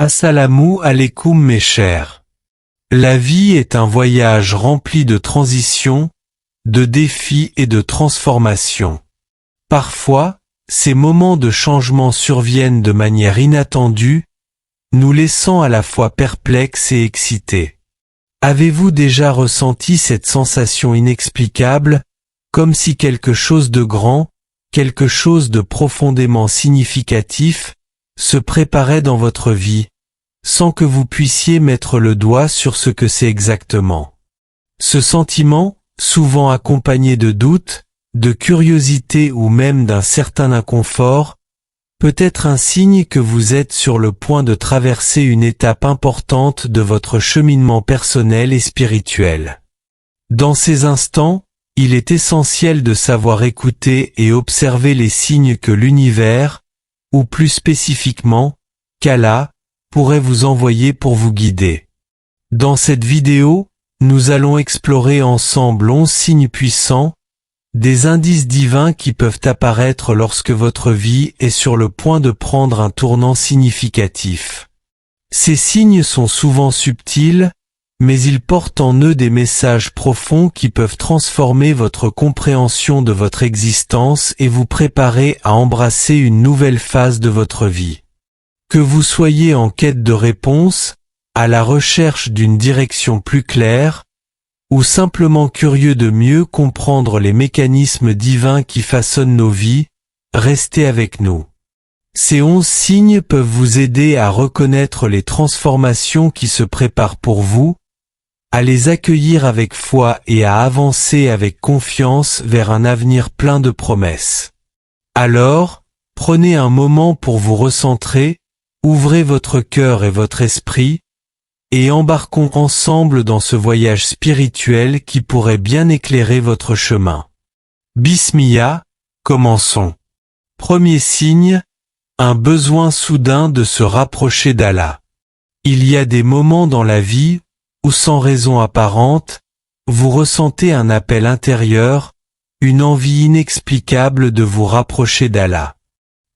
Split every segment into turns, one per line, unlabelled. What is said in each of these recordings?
Assalamu alaikum mes chers. La vie est un voyage rempli de transitions, de défis et de transformations. Parfois, ces moments de changement surviennent de manière inattendue, nous laissant à la fois perplexes et excités. Avez-vous déjà ressenti cette sensation inexplicable, comme si quelque chose de grand, quelque chose de profondément significatif, se préparait dans votre vie, sans que vous puissiez mettre le doigt sur ce que c'est exactement? Ce sentiment, souvent accompagné de doutes, de curiosité ou même d'un certain inconfort, peut être un signe que vous êtes sur le point de traverser une étape importante de votre cheminement personnel et spirituel. Dans ces instants, il est essentiel de savoir écouter et observer les signes que l'univers, ou plus spécifiquement, qu'Allah, pourrait vous envoyer pour vous guider. Dans cette vidéo, nous allons explorer ensemble 11 signes puissants, des indices divins qui peuvent apparaître lorsque votre vie est sur le point de prendre un tournant significatif. Ces signes sont souvent subtils, mais ils portent en eux des messages profonds qui peuvent transformer votre compréhension de votre existence et vous préparer à embrasser une nouvelle phase de votre vie. Que vous soyez en quête de réponses, à la recherche d'une direction plus claire, ou simplement curieux de mieux comprendre les mécanismes divins qui façonnent nos vies, restez avec nous. Ces 11 signes peuvent vous aider à reconnaître les transformations qui se préparent pour vous, à les accueillir avec foi et à avancer avec confiance vers un avenir plein de promesses. Alors, prenez un moment pour vous recentrer, ouvrez votre cœur et votre esprit, et embarquons ensemble dans ce voyage spirituel qui pourrait bien éclairer votre chemin. Bismillah, commençons. Premier signe, un besoin soudain de se rapprocher d'Allah. Il y a des moments dans la vie où, sans raison apparente, vous ressentez un appel intérieur, une envie inexplicable de vous rapprocher d'Allah.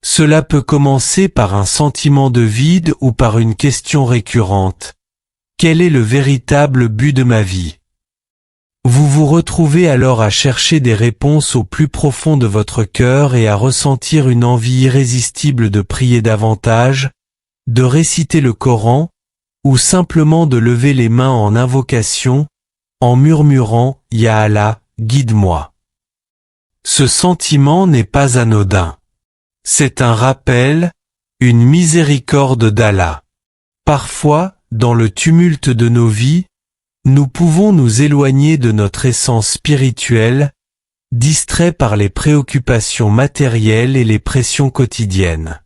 Cela peut commencer par un sentiment de vide ou par une question récurrente. Quel est le véritable but de ma vie? Vous vous retrouvez alors à chercher des réponses au plus profond de votre cœur et à ressentir une envie irrésistible de prier davantage, de réciter le Coran, ou simplement de lever les mains en invocation, en murmurant « Ya Allah, guide-moi ». Ce sentiment n'est pas anodin. C'est un rappel, une miséricorde d'Allah. Parfois, dans le tumulte de nos vies, nous pouvons nous éloigner de notre essence spirituelle, distraits par les préoccupations matérielles et les pressions quotidiennes.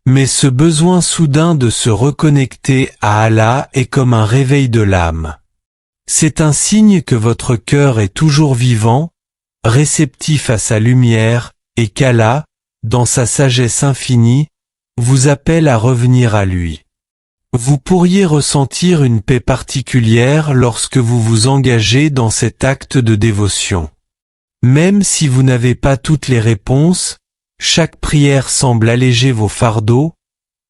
Mais ce besoin soudain de se reconnecter à Allah est comme un réveil de l'âme. C'est un signe que votre cœur est toujours vivant, réceptif à sa lumière, et qu'Allah, dans sa sagesse infinie, vous appelle à revenir à lui. Vous pourriez ressentir une paix particulière lorsque vous vous engagez dans cet acte de dévotion. Même si vous n'avez pas toutes les réponses, chaque prière semble alléger vos fardeaux,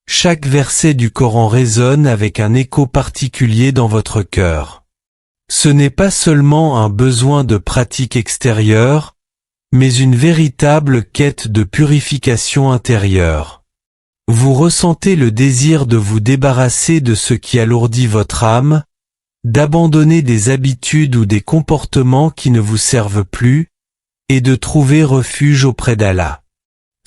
chaque verset du Coran résonne avec un écho particulier dans votre cœur. Ce n'est pas seulement un besoin de pratique extérieure, mais une véritable quête de purification intérieure. Vous ressentez le désir de vous débarrasser de ce qui alourdit votre âme, d'abandonner des habitudes ou des comportements qui ne vous servent plus, et de trouver refuge auprès d'Allah.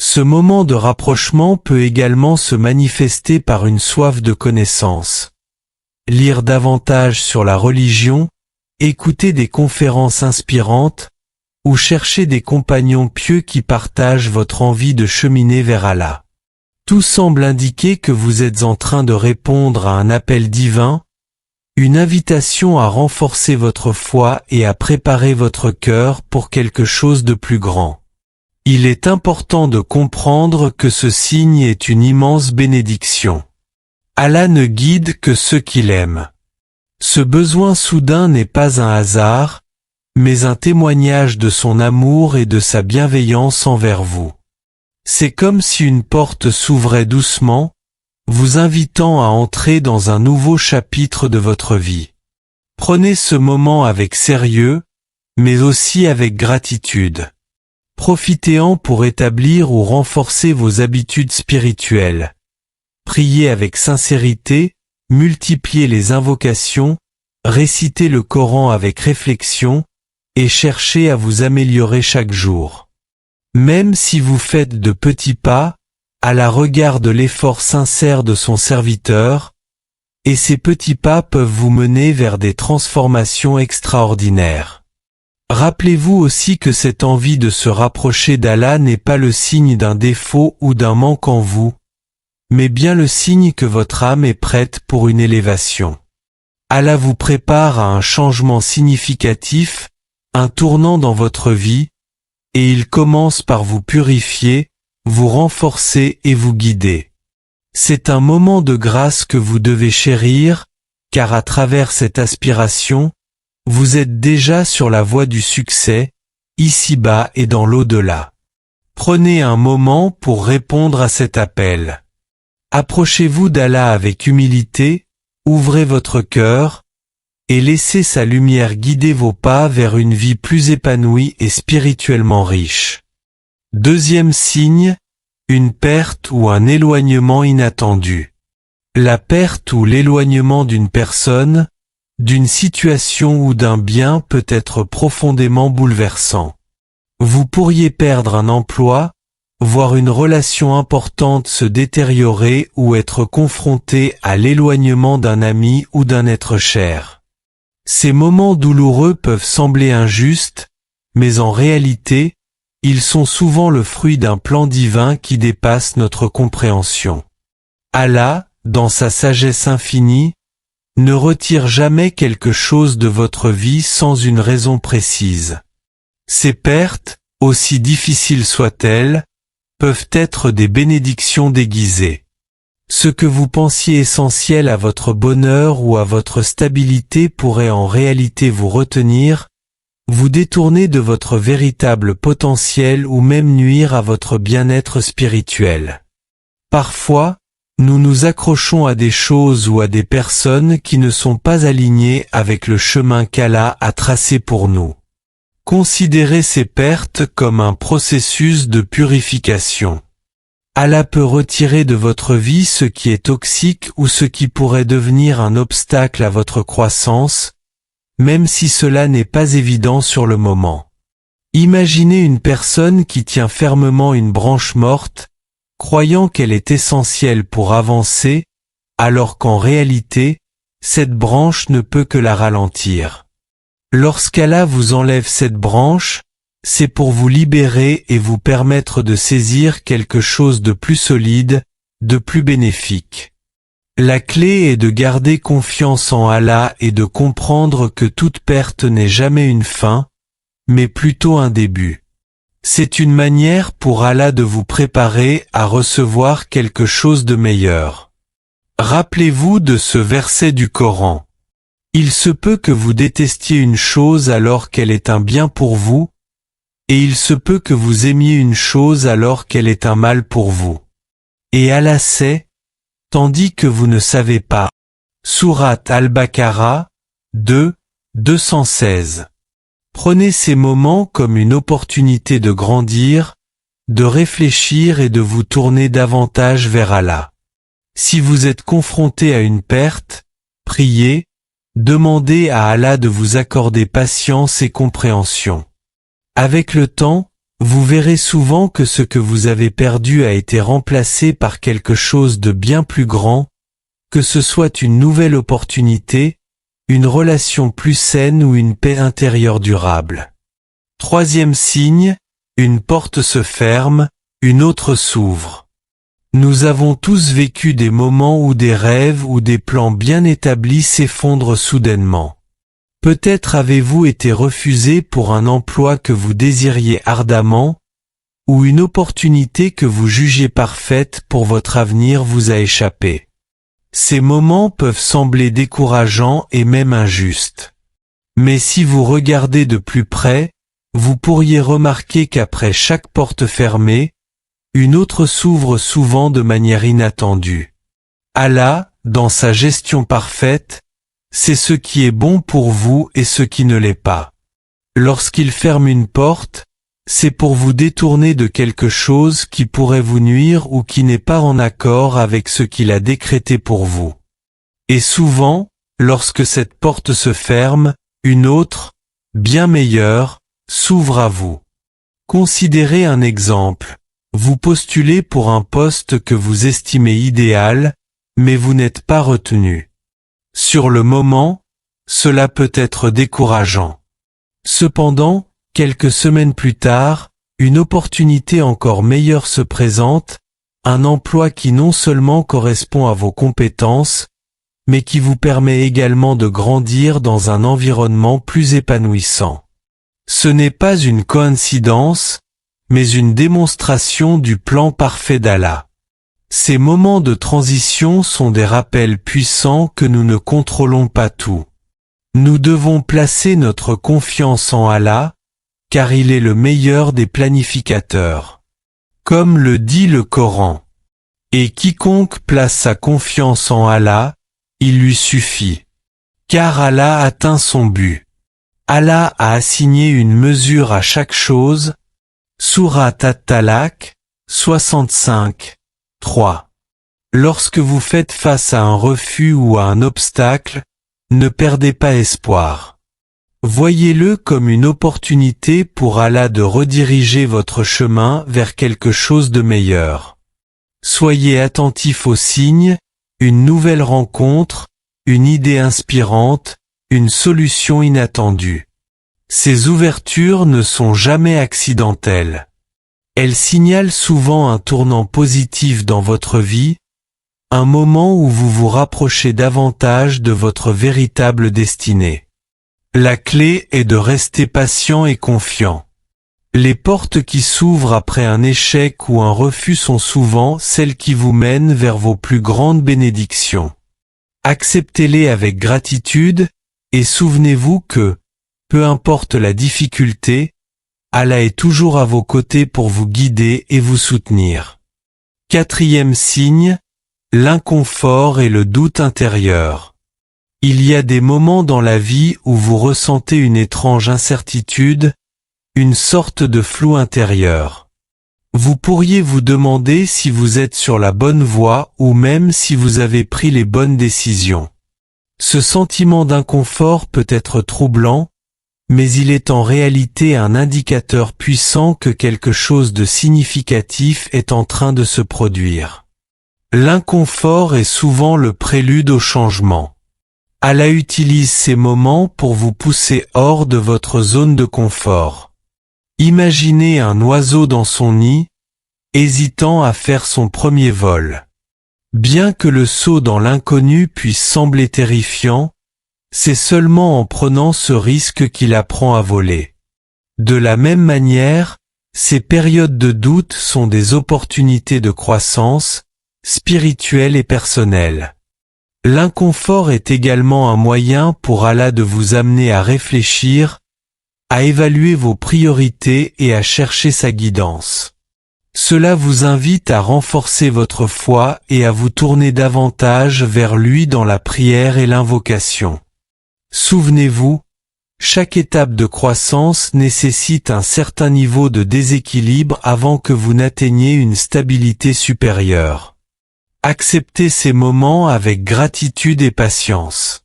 Ce moment de rapprochement peut également se manifester par une soif de connaissance. Lire davantage sur la religion, écouter des conférences inspirantes, ou chercher des compagnons pieux qui partagent votre envie de cheminer vers Allah. Tout semble indiquer que vous êtes en train de répondre à un appel divin, une invitation à renforcer votre foi et à préparer votre cœur pour quelque chose de plus grand. Il est important de comprendre que ce signe est une immense bénédiction. Allah ne guide que ceux qu'il aime. Ce besoin soudain n'est pas un hasard, mais un témoignage de son amour et de sa bienveillance envers vous. C'est comme si une porte s'ouvrait doucement, vous invitant à entrer dans un nouveau chapitre de votre vie. Prenez ce moment avec sérieux, mais aussi avec gratitude. Profitez-en pour établir ou renforcer vos habitudes spirituelles. Priez avec sincérité, multipliez les invocations, récitez le Coran avec réflexion, et cherchez à vous améliorer chaque jour. Même si vous faites de petits pas, Allah regarde l'effort sincère de son serviteur, et ces petits pas peuvent vous mener vers des transformations extraordinaires. Rappelez-vous aussi que cette envie de se rapprocher d'Allah n'est pas le signe d'un défaut ou d'un manque en vous, mais bien le signe que votre âme est prête pour une élévation. Allah vous prépare à un changement significatif, un tournant dans votre vie, et il commence par vous purifier, vous renforcer et vous guider. C'est un moment de grâce que vous devez chérir, car à travers cette aspiration, vous êtes déjà sur la voie du succès, ici-bas et dans l'au-delà. Prenez un moment pour répondre à cet appel. Approchez-vous d'Allah avec humilité, ouvrez votre cœur, et laissez sa lumière guider vos pas vers une vie plus épanouie et spirituellement riche. Deuxième signe, une perte ou un éloignement inattendu. La perte ou l'éloignement d'une personne, d'une situation ou d'un bien peut être profondément bouleversant. Vous pourriez perdre un emploi, voir une relation importante se détériorer ou être confronté à l'éloignement d'un ami ou d'un être cher. Ces moments douloureux peuvent sembler injustes, mais en réalité, ils sont souvent le fruit d'un plan divin qui dépasse notre compréhension. Allah, dans sa sagesse infinie, ne retire jamais quelque chose de votre vie sans une raison précise. Ces pertes, aussi difficiles soient-elles, peuvent être des bénédictions déguisées. Ce que vous pensiez essentiel à votre bonheur ou à votre stabilité pourrait en réalité vous retenir, vous détourner de votre véritable potentiel ou même nuire à votre bien-être spirituel. Parfois, nous nous accrochons à des choses ou à des personnes qui ne sont pas alignées avec le chemin qu'Allah a tracé pour nous. Considérez ces pertes comme un processus de purification. Allah peut retirer de votre vie ce qui est toxique ou ce qui pourrait devenir un obstacle à votre croissance, même si cela n'est pas évident sur le moment. Imaginez une personne qui tient fermement une branche morte, croyant qu'elle est essentielle pour avancer, alors qu'en réalité, cette branche ne peut que la ralentir. Lorsqu'Allah vous enlève cette branche, c'est pour vous libérer et vous permettre de saisir quelque chose de plus solide, de plus bénéfique. La clé est de garder confiance en Allah et de comprendre que toute perte n'est jamais une fin, mais plutôt un début. C'est une manière pour Allah de vous préparer à recevoir quelque chose de meilleur. Rappelez-vous de ce verset du Coran. Il se peut que vous détestiez une chose alors qu'elle est un bien pour vous, et il se peut que vous aimiez une chose alors qu'elle est un mal pour vous. Et Allah sait, tandis que vous ne savez pas. Sourate Al-Baqarah, 2, 216. Prenez ces moments comme une opportunité de grandir, de réfléchir et de vous tourner davantage vers Allah. Si vous êtes confronté à une perte, priez, demandez à Allah de vous accorder patience et compréhension. Avec le temps, vous verrez souvent que ce que vous avez perdu a été remplacé par quelque chose de bien plus grand, que ce soit une nouvelle opportunité, une relation plus saine ou une paix intérieure durable. Troisième signe, une porte se ferme, une autre s'ouvre. Nous avons tous vécu des moments où des rêves ou des plans bien établis s'effondrent soudainement. Peut-être avez-vous été refusé pour un emploi que vous désiriez ardemment, ou une opportunité que vous jugiez parfaite pour votre avenir vous a échappé. Ces moments peuvent sembler décourageants et même injustes. Mais si vous regardez de plus près, vous pourriez remarquer qu'après chaque porte fermée, une autre s'ouvre souvent de manière inattendue. Allah, dans sa gestion parfaite, sait ce qui est bon pour vous et ce qui ne l'est pas. Lorsqu'il ferme une porte, c'est pour vous détourner de quelque chose qui pourrait vous nuire ou qui n'est pas en accord avec ce qu'il a décrété pour vous. Et souvent, lorsque cette porte se ferme, une autre, bien meilleure, s'ouvre à vous. Considérez un exemple. Vous postulez pour un poste que vous estimez idéal, mais vous n'êtes pas retenu. Sur le moment, cela peut être décourageant. Cependant, quelques semaines plus tard, une opportunité encore meilleure se présente, un emploi qui non seulement correspond à vos compétences, mais qui vous permet également de grandir dans un environnement plus épanouissant. Ce n'est pas une coïncidence, mais une démonstration du plan parfait d'Allah. Ces moments de transition sont des rappels puissants que nous ne contrôlons pas tout. Nous devons placer notre confiance en Allah, car il est le meilleur des planificateurs. Comme le dit le Coran. Et quiconque place sa confiance en Allah, il lui suffit. Car Allah atteint son but. Allah a assigné une mesure à chaque chose. Sourate At-Talaq, 65, 3. Lorsque vous faites face à un refus ou à un obstacle, ne perdez pas espoir. Voyez-le comme une opportunité pour Allah de rediriger votre chemin vers quelque chose de meilleur. Soyez attentif aux signes, une nouvelle rencontre, une idée inspirante, une solution inattendue. Ces ouvertures ne sont jamais accidentelles. Elles signalent souvent un tournant positif dans votre vie, un moment où vous vous rapprochez davantage de votre véritable destinée. La clé est de rester patient et confiant. Les portes qui s'ouvrent après un échec ou un refus sont souvent celles qui vous mènent vers vos plus grandes bénédictions. Acceptez-les avec gratitude, et souvenez-vous que, peu importe la difficulté, Allah est toujours à vos côtés pour vous guider et vous soutenir. Quatrième signe, l'inconfort et le doute intérieur. Il y a des moments dans la vie où vous ressentez une étrange incertitude, une sorte de flou intérieur. Vous pourriez vous demander si vous êtes sur la bonne voie ou même si vous avez pris les bonnes décisions. Ce sentiment d'inconfort peut être troublant, mais il est en réalité un indicateur puissant que quelque chose de significatif est en train de se produire. L'inconfort est souvent le prélude au changement. Allah utilise ces moments pour vous pousser hors de votre zone de confort. Imaginez un oiseau dans son nid, hésitant à faire son premier vol. Bien que le saut dans l'inconnu puisse sembler terrifiant, c'est seulement en prenant ce risque qu'il apprend à voler. De la même manière, ces périodes de doute sont des opportunités de croissance, spirituelle et personnelle. L'inconfort est également un moyen pour Allah de vous amener à réfléchir, à évaluer vos priorités et à chercher sa guidance. Cela vous invite à renforcer votre foi et à vous tourner davantage vers lui dans la prière et l'invocation. Souvenez-vous, chaque étape de croissance nécessite un certain niveau de déséquilibre avant que vous n'atteigniez une stabilité supérieure. Acceptez ces moments avec gratitude et patience.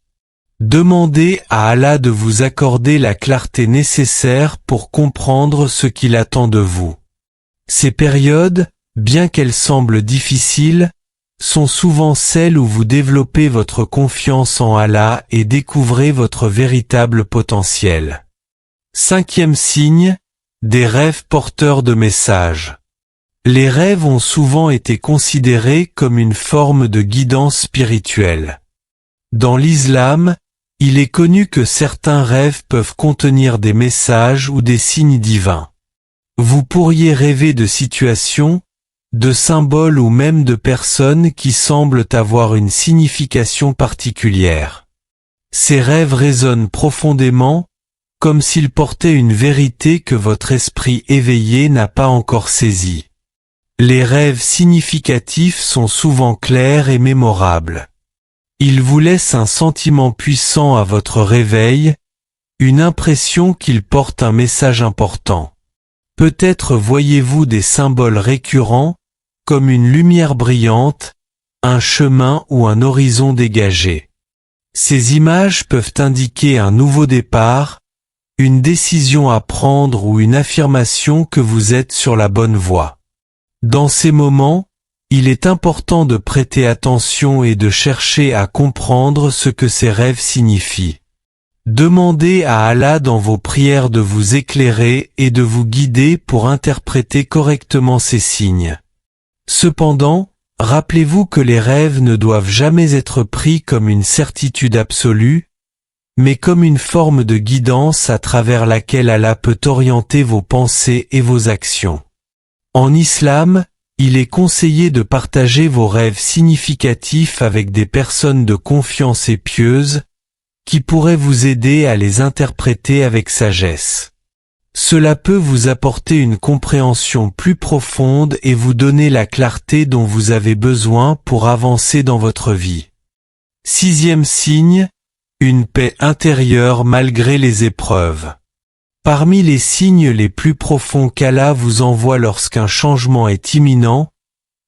Demandez à Allah de vous accorder la clarté nécessaire pour comprendre ce qu'il attend de vous. Ces périodes, bien qu'elles semblent difficiles, sont souvent celles où vous développez votre confiance en Allah et découvrez votre véritable potentiel. Cinquième signe, des rêves porteurs de messages. Les rêves ont souvent été considérés comme une forme de guidance spirituelle. Dans l'islam, il est connu que certains rêves peuvent contenir des messages ou des signes divins. Vous pourriez rêver de situations, de symboles ou même de personnes qui semblent avoir une signification particulière. Ces rêves résonnent profondément, comme s'ils portaient une vérité que votre esprit éveillé n'a pas encore saisie. Les rêves significatifs sont souvent clairs et mémorables. Ils vous laissent un sentiment puissant à votre réveil, une impression qu'ils portent un message important. Peut-être voyez-vous des symboles récurrents, comme une lumière brillante, un chemin ou un horizon dégagé. Ces images peuvent indiquer un nouveau départ, une décision à prendre ou une affirmation que vous êtes sur la bonne voie. Dans ces moments, il est important de prêter attention et de chercher à comprendre ce que ces rêves signifient. Demandez à Allah dans vos prières de vous éclairer et de vous guider pour interpréter correctement ces signes. Cependant, rappelez-vous que les rêves ne doivent jamais être pris comme une certitude absolue, mais comme une forme de guidance à travers laquelle Allah peut orienter vos pensées et vos actions. En islam, il est conseillé de partager vos rêves significatifs avec des personnes de confiance et pieuses, qui pourraient vous aider à les interpréter avec sagesse. Cela peut vous apporter une compréhension plus profonde et vous donner la clarté dont vous avez besoin pour avancer dans votre vie. 6e signe, une paix intérieure malgré les épreuves. Parmi les signes les plus profonds qu'Allah vous envoie lorsqu'un changement est imminent,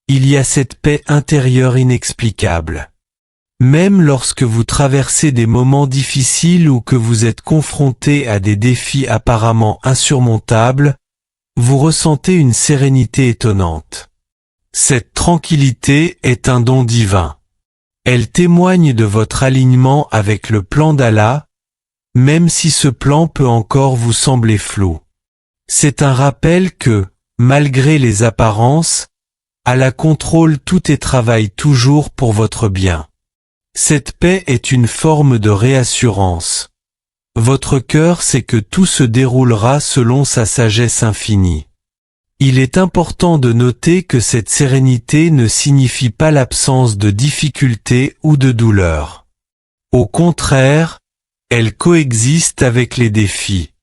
il y a cette paix intérieure inexplicable. Même lorsque vous traversez des moments difficiles ou que vous êtes confronté à des défis apparemment insurmontables, vous ressentez une sérénité étonnante. Cette tranquillité est un don divin. Elle témoigne de votre alignement avec le plan d'Allah, même si ce plan peut encore vous sembler flou. C'est un rappel que, malgré les apparences, Allah contrôle tout et travaille toujours pour votre bien. Cette paix est une forme de réassurance. Votre cœur sait que tout se déroulera selon sa sagesse infinie. Il est important de noter que cette sérénité ne signifie pas l'absence de difficultés ou de douleurs. Au contraire, elle coexiste avec les défis.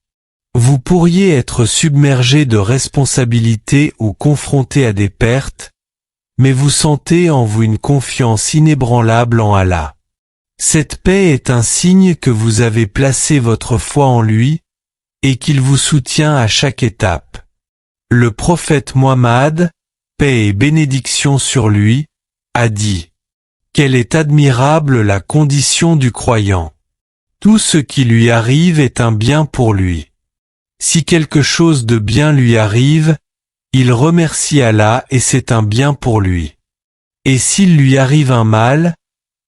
Vous pourriez être submergé de responsabilités ou confronté à des pertes, mais vous sentez en vous une confiance inébranlable en Allah. Cette paix est un signe que vous avez placé votre foi en lui, et qu'il vous soutient à chaque étape. Le prophète Muhammad, paix et bénédiction sur lui, a dit « Quelle est admirable la condition du croyant ! Tout ce qui lui arrive est un bien pour lui. Si quelque chose de bien lui arrive, il remercie Allah et c'est un bien pour lui. Et s'il lui arrive un mal,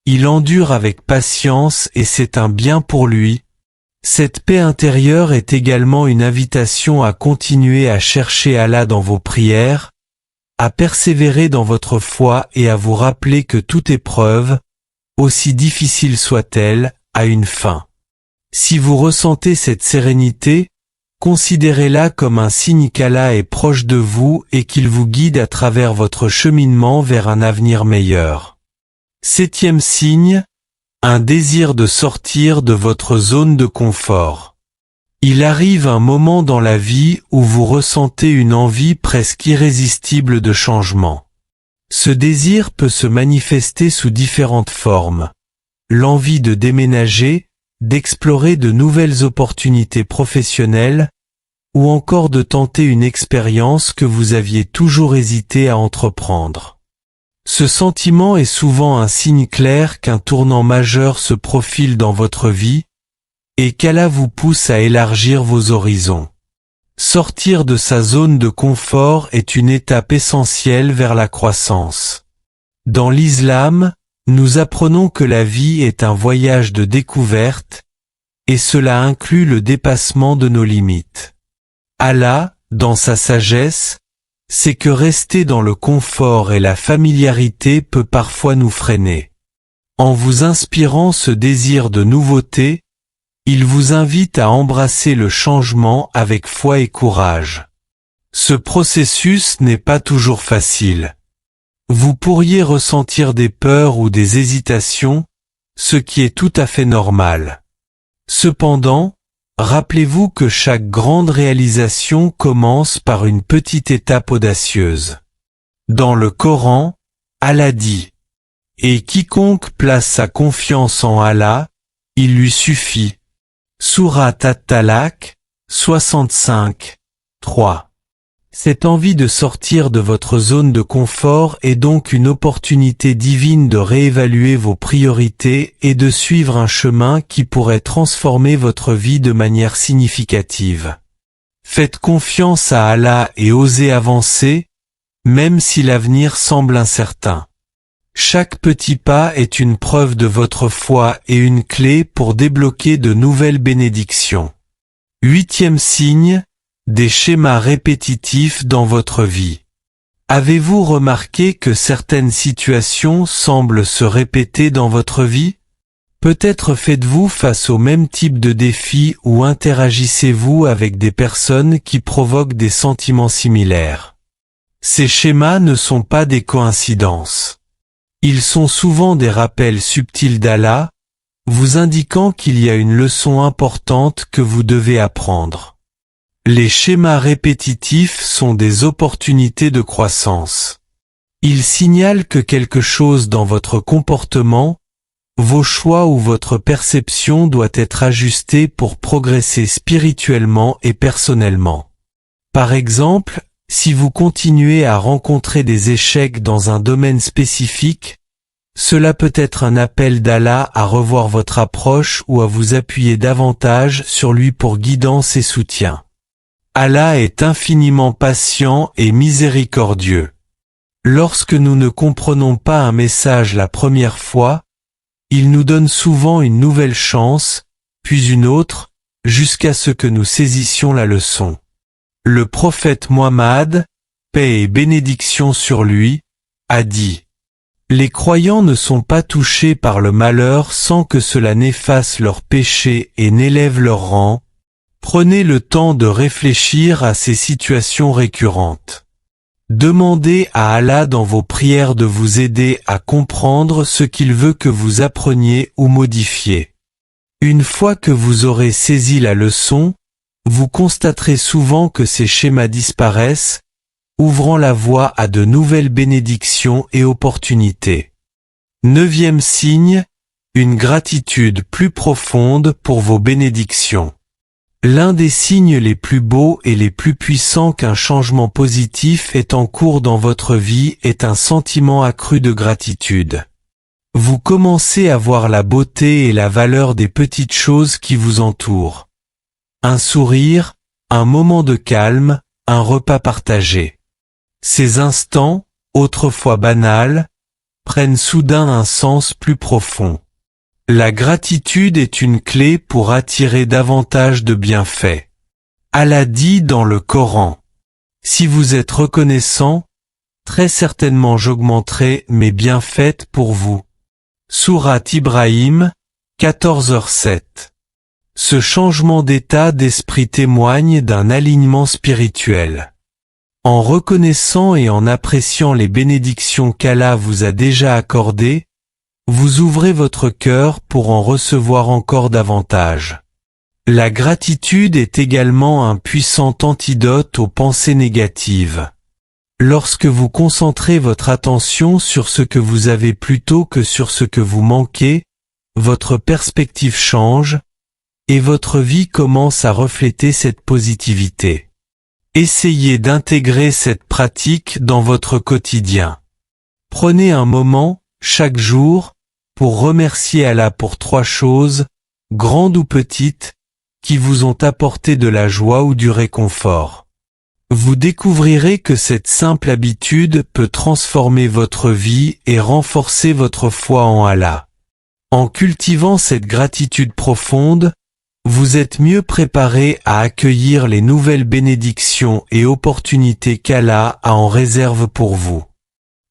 il endure avec patience et c'est un bien pour lui. » Cette paix intérieure est également une invitation à continuer à chercher Allah dans vos prières, à persévérer dans votre foi et à vous rappeler que toute épreuve, aussi difficile soit-elle, a une fin. Si vous ressentez cette sérénité, considérez-la comme un signe qu'Allah est proche de vous et qu'il vous guide à travers votre cheminement vers un avenir meilleur. 7e signe, un désir de sortir de votre zone de confort. Il arrive un moment dans la vie où vous ressentez une envie presque irrésistible de changement. Ce désir peut se manifester sous différentes formes. L'envie de déménager, d'explorer de nouvelles opportunités professionnelles, ou encore de tenter une expérience que vous aviez toujours hésité à entreprendre. Ce sentiment est souvent un signe clair qu'un tournant majeur se profile dans votre vie, et qu'Allah vous pousse à élargir vos horizons. Sortir de sa zone de confort est une étape essentielle vers la croissance. Dans l'islam, nous apprenons que la vie est un voyage de découverte, et cela inclut le dépassement de nos limites. Allah, dans sa sagesse, sait que rester dans le confort et la familiarité peut parfois nous freiner. En vous inspirant ce désir de nouveauté, il vous invite à embrasser le changement avec foi et courage. Ce processus n'est pas toujours facile. Vous pourriez ressentir des peurs ou des hésitations, ce qui est tout à fait normal. Cependant, rappelez-vous que chaque grande réalisation commence par une petite étape audacieuse. Dans le Coran, Allah dit: Et quiconque place sa confiance en Allah, il lui suffit. Sourate At-Talaq, 65, 3. Cette envie de sortir de votre zone de confort est donc une opportunité divine de réévaluer vos priorités et de suivre un chemin qui pourrait transformer votre vie de manière significative. Faites confiance à Allah et osez avancer, même si l'avenir semble incertain. Chaque petit pas est une preuve de votre foi et une clé pour débloquer de nouvelles bénédictions. 8e signe, des schémas répétitifs dans votre vie. Avez-vous remarqué que certaines situations semblent se répéter dans votre vie? Peut-être faites-vous face au même type de défi ou interagissez-vous avec des personnes qui provoquent des sentiments similaires. Ces schémas ne sont pas des coïncidences. Ils sont souvent des rappels subtils d'Allah, vous indiquant qu'il y a une leçon importante que vous devez apprendre. Les schémas répétitifs sont des opportunités de croissance. Ils signalent que quelque chose dans votre comportement, vos choix ou votre perception doit être ajusté pour progresser spirituellement et personnellement. Par exemple, si vous continuez à rencontrer des échecs dans un domaine spécifique, cela peut être un appel d'Allah à revoir votre approche ou à vous appuyer davantage sur lui pour guidance et soutien. Allah est infiniment patient et miséricordieux. Lorsque nous ne comprenons pas un message la première fois, il nous donne souvent une nouvelle chance, puis une autre, jusqu'à ce que nous saisissions la leçon. Le prophète Muhammad, paix et bénédiction sur lui, a dit: Les croyants ne sont pas touchés par le malheur sans que cela n'efface leurs péchés et n'élève leur rang. Prenez le temps de réfléchir à ces situations récurrentes. Demandez à Allah dans vos prières de vous aider à comprendre ce qu'il veut que vous appreniez ou modifiez. Une fois que vous aurez saisi la leçon, vous constaterez souvent que ces schémas disparaissent, ouvrant la voie à de nouvelles bénédictions et opportunités. 9e signe, une gratitude plus profonde pour vos bénédictions. L'un des signes les plus beaux et les plus puissants qu'un changement positif est en cours dans votre vie est un sentiment accru de gratitude. Vous commencez à voir la beauté et la valeur des petites choses qui vous entourent. Un sourire, un moment de calme, un repas partagé. Ces instants, autrefois banals, prennent soudain un sens plus profond. La gratitude est une clé pour attirer davantage de bienfaits. Allah dit dans le Coran: Si vous êtes reconnaissant, très certainement j'augmenterai mes bienfaits pour vous. Sourate Ibrahim, 14h07. Ce changement d'état d'esprit témoigne d'un alignement spirituel. En reconnaissant et en appréciant les bénédictions qu'Allah vous a déjà accordées, vous ouvrez votre cœur pour en recevoir encore davantage. La gratitude est également un puissant antidote aux pensées négatives. Lorsque vous concentrez votre attention sur ce que vous avez plutôt que sur ce que vous manquez, votre perspective change, et votre vie commence à refléter cette positivité. Essayez d'intégrer cette pratique dans votre quotidien. Prenez un moment, chaque jour, pour remercier Allah pour 3 choses, grandes ou petites, qui vous ont apporté de la joie ou du réconfort. Vous découvrirez que cette simple habitude peut transformer votre vie et renforcer votre foi en Allah. En cultivant cette gratitude profonde, vous êtes mieux préparé à accueillir les nouvelles bénédictions et opportunités qu'Allah a en réserve pour vous.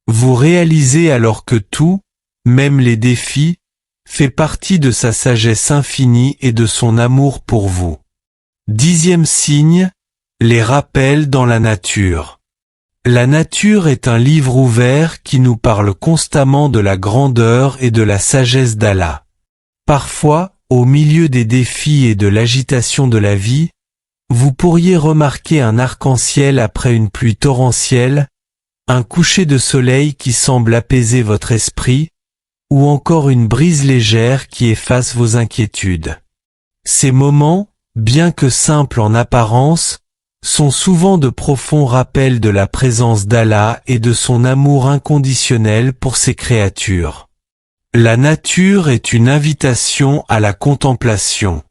Vous réalisez alors que tout, même les défis, fait partie de sa sagesse infinie et de son amour pour vous. 10e signe, les rappels dans la nature. La nature est un livre ouvert qui nous parle constamment de la grandeur et de la sagesse d'Allah. Parfois, au milieu des défis et de l'agitation de la vie, vous pourriez remarquer un arc-en-ciel après une pluie torrentielle, un coucher de soleil qui semble apaiser votre esprit, ou encore une brise légère qui efface vos inquiétudes. Ces moments, bien que simples en apparence, sont souvent de profonds rappels de la présence d'Allah et de son amour inconditionnel pour ses créatures. La nature est une invitation à la contemplation.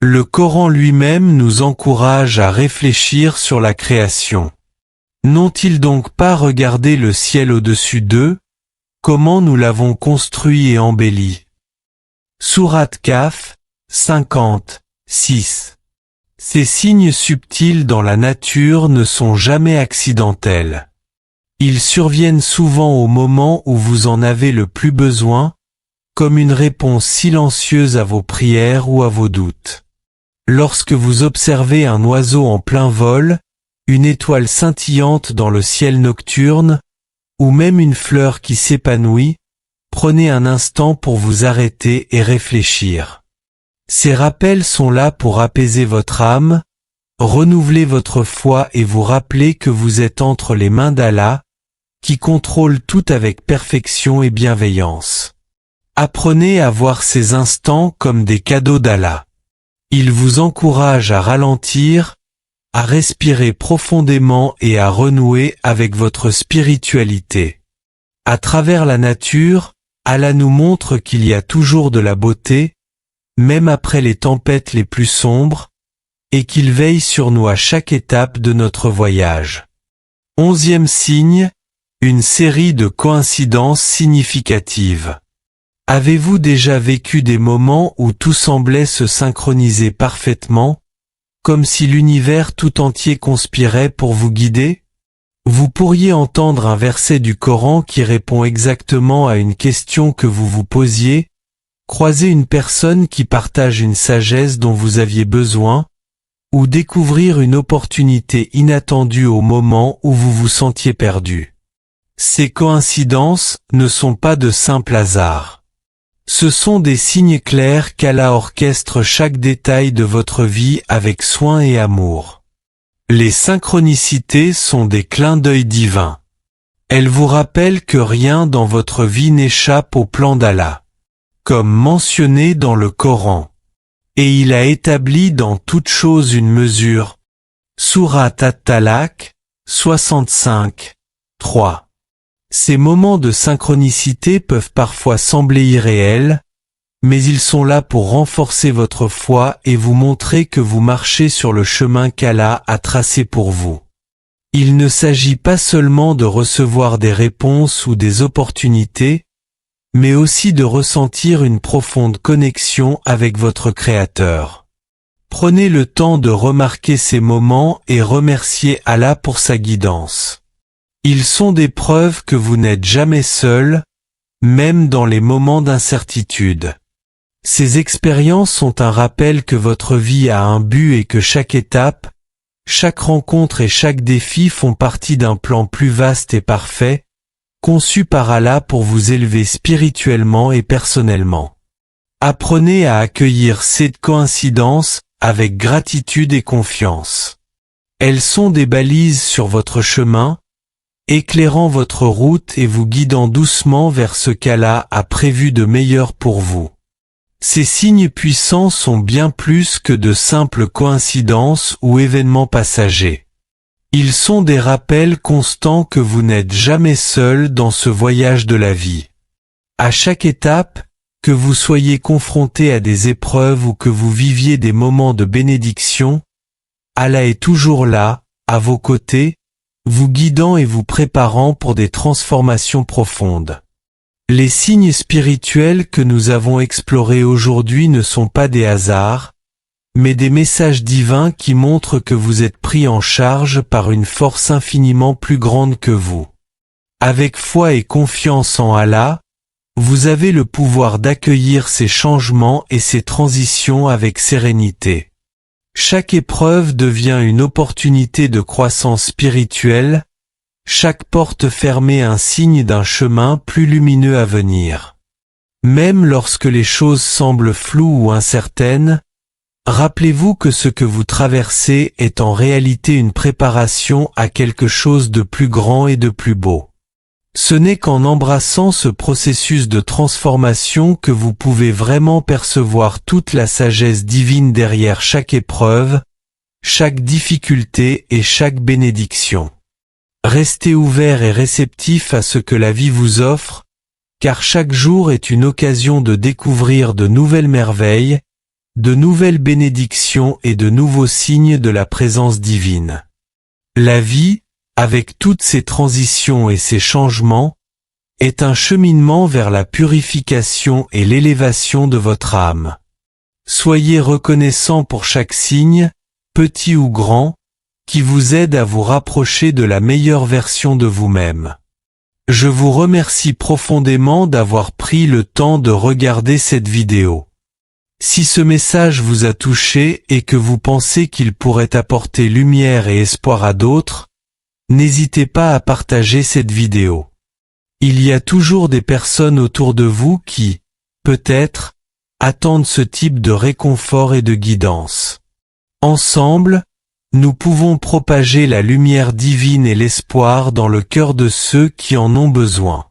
Le Coran lui-même nous encourage à réfléchir sur la création. N'ont-ils donc pas regardé le ciel au-dessus d'eux, comment nous l'avons construit et embelli? Sourate Kahf, 50:6. Ces signes subtils dans la nature ne sont jamais accidentels. Ils surviennent souvent au moment où vous en avez le plus besoin, comme une réponse silencieuse à vos prières ou à vos doutes. Lorsque vous observez un oiseau en plein vol, une étoile scintillante dans le ciel nocturne, ou même une fleur qui s'épanouit, prenez un instant pour vous arrêter et réfléchir. Ces rappels sont là pour apaiser votre âme, renouveler votre foi et vous rappeler que vous êtes entre les mains d'Allah, qui contrôle tout avec perfection et bienveillance. Apprenez à voir ces instants comme des cadeaux d'Allah. Il vous encourage à ralentir, à respirer profondément et à renouer avec votre spiritualité. À travers la nature, Allah nous montre qu'il y a toujours de la beauté, même après les tempêtes les plus sombres, et qu'il veille sur nous à chaque étape de notre voyage. 11e signe, une série de coïncidences significatives. Avez-vous déjà vécu des moments où tout semblait se synchroniser parfaitement, comme si l'univers tout entier conspirait pour vous guider? Vous pourriez entendre un verset du Coran qui répond exactement à une question que vous vous posiez, croiser une personne qui partage une sagesse dont vous aviez besoin, ou découvrir une opportunité inattendue au moment où vous vous sentiez perdu. Ces coïncidences ne sont pas de simples hasards. Ce sont des signes clairs qu'Allah orchestre chaque détail de votre vie avec soin et amour. Les synchronicités sont des clins d'œil divins. Elles vous rappellent que rien dans votre vie n'échappe au plan d'Allah, comme mentionné dans le Coran. Et il a établi dans toute chose une mesure. Sourate At-Talaq, 65:3. Ces moments de synchronicité peuvent parfois sembler irréels, mais ils sont là pour renforcer votre foi et vous montrer que vous marchez sur le chemin qu'Allah a tracé pour vous. Il ne s'agit pas seulement de recevoir des réponses ou des opportunités, mais aussi de ressentir une profonde connexion avec votre Créateur. Prenez le temps de remarquer ces moments et remerciez Allah pour sa guidance. Ils sont des preuves que vous n'êtes jamais seul, même dans les moments d'incertitude. Ces expériences sont un rappel que votre vie a un but et que chaque étape, chaque rencontre et chaque défi font partie d'un plan plus vaste et parfait, conçu par Allah pour vous élever spirituellement et personnellement. Apprenez à accueillir ces coïncidences avec gratitude et confiance. Elles sont des balises sur votre chemin, éclairant votre route et vous guidant doucement vers ce qu'Allah a prévu de meilleur pour vous. Ces signes puissants sont bien plus que de simples coïncidences ou événements passagers. Ils sont des rappels constants que vous n'êtes jamais seul dans ce voyage de la vie. À chaque étape, que vous soyez confronté à des épreuves ou que vous viviez des moments de bénédiction, Allah est toujours là, à vos côtés, vous guidant et vous préparant pour des transformations profondes. Les signes spirituels que nous avons explorés aujourd'hui ne sont pas des hasards, mais des messages divins qui montrent que vous êtes pris en charge par une force infiniment plus grande que vous. Avec foi et confiance en Allah, vous avez le pouvoir d'accueillir ces changements et ces transitions avec sérénité. Chaque épreuve devient une opportunité de croissance spirituelle, chaque porte fermée un signe d'un chemin plus lumineux à venir. Même lorsque les choses semblent floues ou incertaines, Rappelez-vous que ce que vous traversez est en réalité une préparation à quelque chose de plus grand et de plus beau. Ce n'est qu'en embrassant ce processus de transformation que vous pouvez vraiment percevoir toute la sagesse divine derrière chaque épreuve, chaque difficulté et chaque bénédiction. Restez ouvert et réceptif à ce que la vie vous offre, car chaque jour est une occasion de découvrir de nouvelles merveilles, de nouvelles bénédictions et de nouveaux signes de la présence divine. La vie, avec toutes ses transitions et ses changements, est un cheminement vers la purification et l'élévation de votre âme. Soyez reconnaissant pour chaque signe, petit ou grand, qui vous aide à vous rapprocher de la meilleure version de vous-même. Je vous remercie profondément d'avoir pris le temps de regarder cette vidéo. Si ce message vous a touché et que vous pensez qu'il pourrait apporter lumière et espoir à d'autres, n'hésitez pas à partager cette vidéo. Il y a toujours des personnes autour de vous qui, peut-être, attendent ce type de réconfort et de guidance. Ensemble, nous pouvons propager la lumière divine et l'espoir dans le cœur de ceux qui en ont besoin.